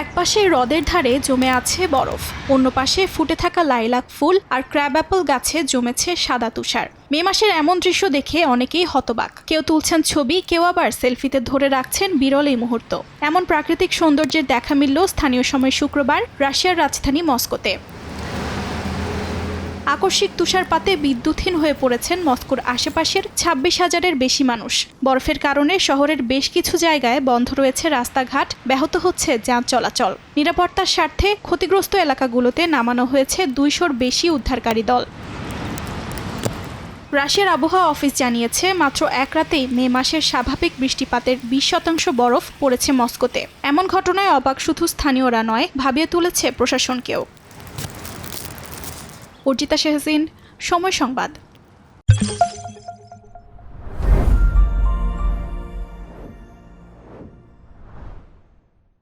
একপাশে হ্রদের ধারে জমে আছে বরফ, অন্য পাশে ফুটে থাকা লাইলাক ফুল আর ক্র্যাব অ্যাপল গাছে জমেছে সাদা তুষার। মে মাসের এমন দৃশ্য দেখে অনেকেই হতবাক। কেউ তুলছেন ছবি, কেউ আবার সেলফিতে ধরে রাখছেন বিরল এই মুহূর্ত। এমন প্রাকৃতিক সৌন্দর্যের দেখা মিলল স্থানীয় সময় শুক্রবার রাশিয়ার রাজধানী মস্কোতে। আকস্মিক তুষারপাতে বিদ্যুৎহীন হয়ে পড়েছেন মস্কোর আশেপাশের 26,000-এর বেশি মানুষ। বরফের কারণে শহরের বেশ কিছু জায়গায় বন্ধ রয়েছে রাস্তাঘাট, ব্যাহত হচ্ছে যান চলাচল। নিরাপত্তার স্বার্থে ক্ষতিগ্রস্ত এলাকাগুলোতে নামানো হয়েছে 200-র বেশি উদ্ধারকারী দল। রাশিয়ার আবহাওয়া অফিস জানিয়েছে, মাত্র এক রাতেই মে মাসের স্বাভাবিক বৃষ্টিপাতের 20% বরফ পড়েছে মস্কোতে। এমন ঘটনায় অবাক শুধু স্থানীয়রা নয়, ভাবিয়ে তুলেছে প্রশাসনকেও। অর্জিতা শেহজিন, সময় সংবাদ।